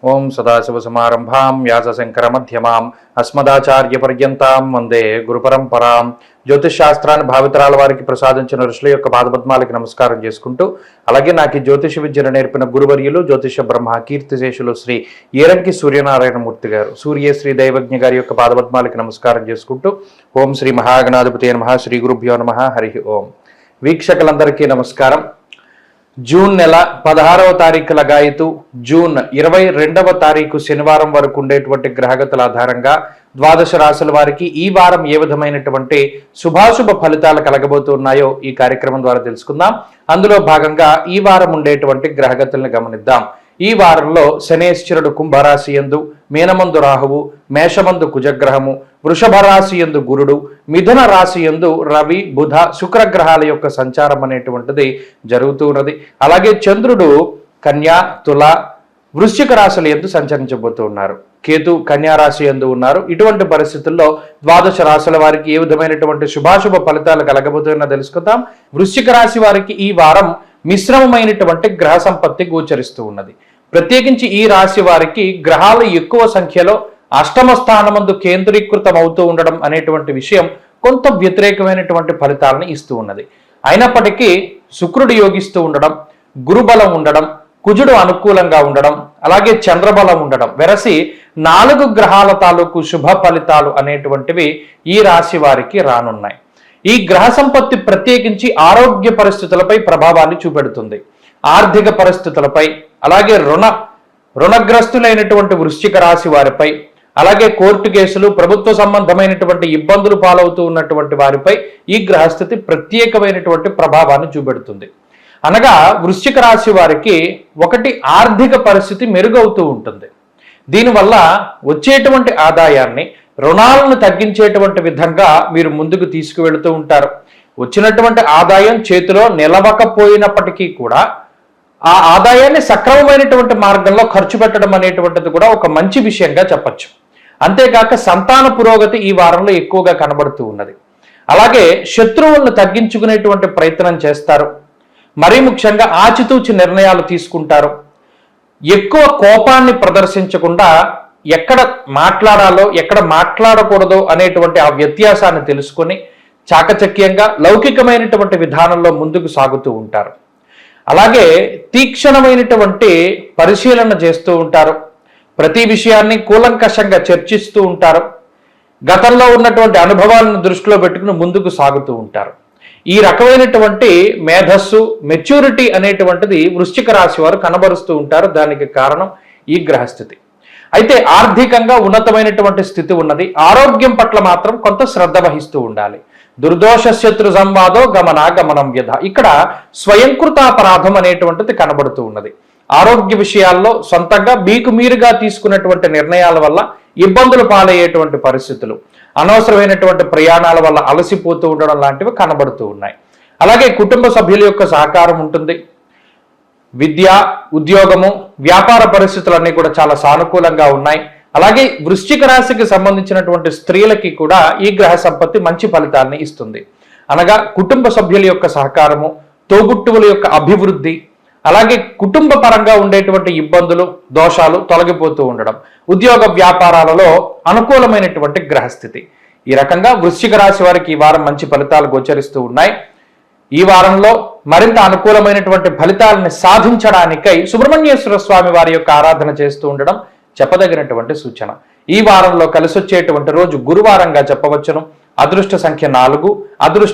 ఓం సదాశివసమారంభాం వ్యాసశంకరమధ్యమాం అస్మదాచార్యపర్యంతాం వందే గురుపరంపరాం. జ్యోతిష్ శాస్త్రాన్ని భావితరాల వారికి ప్రసాదించిన ఋషుల యొక్క పాదపద్మాలకి నమస్కారం చేసుకుంటూ, అలాగే నాకు ఈ జ్యోతిష విద్యను నేర్పిన గురువర్యులు జ్యోతిష బ్రహ్మ కీర్తిశేషులు శ్రీ ఏరంకి సూర్యనారాయణమూర్తి గారు, సూర్యశ్రీ దైవజ్ఞ గారి యొక్క పాదపద్మాలకి నమస్కారం చేసుకుంటూ, ఓం శ్రీ మహాగణాధిపతి నమః, శ్రీ గురుభ్యో నమః, హరి ఓం. వీక్షకులందరికీ నమస్కారం. జూన్ నెల 16వ తారీఖు లగాయతు జూన్ 22వ తారీఖు శనివారం వరకు ఉండేటువంటి గ్రహగతుల ఆధారంగా ద్వాదశ రాశుల వారికి ఈ వారం ఏ విధమైనటువంటి శుభాశుభ ఫలితాలు కలగబోతున్నాయో ఈ కార్యక్రమం ద్వారా తెలుసుకుందాం. అందులో భాగంగా ఈ వారం ఉండేటువంటి గ్రహగతులను గమనిద్దాం. ఈ వారంలో శనేశ్వరుడు కుంభరాశి యందు, మీనమందు రాహువు, మేషమందు కుజగ్రహము, వృషభ రాశి యందు గురుడు, మిథున రాశి యందు రవి, బుధ, శుక్రగ్రహాల యొక్క సంచారం అనేటువంటిది జరుగుతున్నది. అలాగే చంద్రుడు కన్యా, తుల, వృశ్చిక రాశుల యందు సంచరించబోతూ ఉన్నారు. కేతు కన్యా రాశి యందు ఉన్నారు. ఇటువంటి పరిస్థితుల్లో ద్వాదశ రాశుల వారికి ఏ విధమైనటువంటి శుభాశుభ ఫలితాలు కలగబోతున్నా తెలుసుకుందాం. వృశ్చిక రాశి వారికి ఈ వారం మిశ్రమమైనటువంటి గ్రహ సంపత్తి గోచరిస్తూ ఉన్నది. ప్రత్యేకించి ఈ రాశి వారికి గ్రహాలు ఎక్కువ సంఖ్యలో అష్టమ స్థానమందు కేంద్రీకృతం అవుతూ ఉండడం అనేటువంటి విషయం కొంత వ్యతిరేకమైనటువంటి ఫలితాలను ఇస్తూ ఉన్నది. అయినప్పటికీ శుక్రుడు యోగిస్తూ ఉండడం, గురుబలం ఉండడం, కుజుడు అనుకూలంగా ఉండడం, అలాగే చంద్రబలం ఉండడం వెరసి 4 గ్రహాల తాలూకు శుభ ఫలితాలు అనేటువంటివి ఈ రాశి వారికి రానున్నాయి. ఈ గ్రహ సంపత్తి ప్రత్యేకించి ఆరోగ్య పరిస్థితులపై ప్రభావాన్ని చూపెడుతుంది. ఆర్థిక పరిస్థితులపై, అలాగే రుణగ్రస్తులైనటువంటి వృశ్చిక రాశి వారిపై, అలాగే కోర్టు కేసులు, ప్రభుత్వ సంబంధమైనటువంటి ఇబ్బందులు పాలవుతూ ఉన్నటువంటి వారిపై ఈ గ్రహస్థితి ప్రత్యేకమైనటువంటి ప్రభావాన్ని చూపెడుతుంది. అనగా వృశ్చిక రాశి వారికి ఒకటి ఆర్థిక పరిస్థితి మెరుగవుతూ ఉంటుంది. దీనివల్ల వచ్చేటువంటి ఆదాయాన్ని రుణాలను తగ్గించేటువంటి విధంగా మీరు ముందుకు తీసుకువెళుతూ ఉంటారు. వచ్చినటువంటి ఆదాయం చేతిలో నిలవకపోయినప్పటికీ కూడా ఆ ఆదాయాన్ని సక్రమమైనటువంటి మార్గంలో ఖర్చు పెట్టడం అనేటువంటిది కూడా ఒక మంచి విషయంగా చెప్పచ్చు. అంతేకాక సంతాన పురోగతి ఈ వారంలో ఎక్కువగా కనబడుతూ ఉన్నది. అలాగే శత్రువులను తగ్గించుకునేటువంటి ప్రయత్నం చేస్తారు. మరీ ముఖ్యంగా ఆచితూచి నిర్ణయాలు తీసుకుంటారు. ఎక్కువ కోపాన్ని ప్రదర్శించకుండా ఎక్కడ మాట్లాడాలో ఎక్కడ మాట్లాడకూడదో అనేటువంటి ఆ వ్యత్యాసాన్ని తెలుసుకొని చాకచక్యంగా లౌకికమైనటువంటి విధానంలో ముందుకు సాగుతూ ఉంటారు. అలాగే తీక్షణమైనటువంటి పరిశీలన చేస్తూ ఉంటారు. ప్రతి విషయాన్ని కూలంకషంగా చర్చిస్తూ ఉంటారు. గతంలో ఉన్నటువంటి అనుభవాలను దృష్టిలో పెట్టుకుని ముందుకు సాగుతూ ఉంటారు. ఈ రకమైనటువంటి మేధస్సు, మెచ్యూరిటీ అనేటువంటిది వృశ్చిక రాశి వారు కనబరుస్తూ ఉంటారు. దానికి కారణం ఈ గ్రహస్థితి. అయితే ఆర్థికంగా ఉన్నతమైనటువంటి స్థితి ఉన్నది. ఆరోగ్యం పట్ల మాత్రం కొంత శ్రద్ధ వహిస్తూ ఉండాలి. దుర్దోష శత్రు సంవాదో గమనం వ్యధ. ఇక్కడ స్వయంకృతాపరాధం అనేటువంటిది కనబడుతూ ఉన్నది. ఆరోగ్య విషయాల్లో సొంతంగా మీకు మీరుగా తీసుకున్నటువంటి నిర్ణయాల వల్ల ఇబ్బందులు పాలయ్యేటువంటి పరిస్థితులు, అనవసరమైనటువంటి ప్రయాణాల వల్ల అలసిపోతూ ఉండడం లాంటివి కనబడుతూ ఉన్నాయి. అలాగే కుటుంబ సభ్యుల యొక్క సహకారం ఉంటుంది. విద్య, ఉద్యోగము, వ్యాపార పరిస్థితులన్నీ కూడా చాలా సానుకూలంగా ఉన్నాయి. అలాగే వృశ్చిక రాశికి సంబంధించినటువంటి స్త్రీలకి కూడా ఈ గ్రహ సంపత్తి మంచి ఫలితాన్ని ఇస్తుంది. అనగా కుటుంబ సభ్యుల యొక్క సహకారము, తోబుట్టువుల యొక్క అభివృద్ధి, అలాగే కుటుంబ పరంగా ఉండేటువంటి ఇబ్బందులు, దోషాలు తొలగిపోతూ ఉండడం, ఉద్యోగ వ్యాపారాలలో అనుకూలమైనటువంటి గ్రహస్థితి. ఈ రకంగా వృశ్చిక రాశి వారికి ఈ వారం మంచి ఫలితాలు గోచరిస్తూ ఉన్నాయి. ఈ వారంలో మరింత అనుకూలమైనటువంటి ఫలితాలను సాధించడానికై సుబ్రహ్మణ్యేశ్వర స్వామి వారి యొక్క ఆరాధన చేస్తూ ఉండడం చెప్పదగినటువంటి సూచన. ఈ వారంలో కలిసొచ్చేటువంటి రోజు గురువారంగా చెప్పవచ్చును. అదృష్ట సంఖ్య 4, అదృష్ట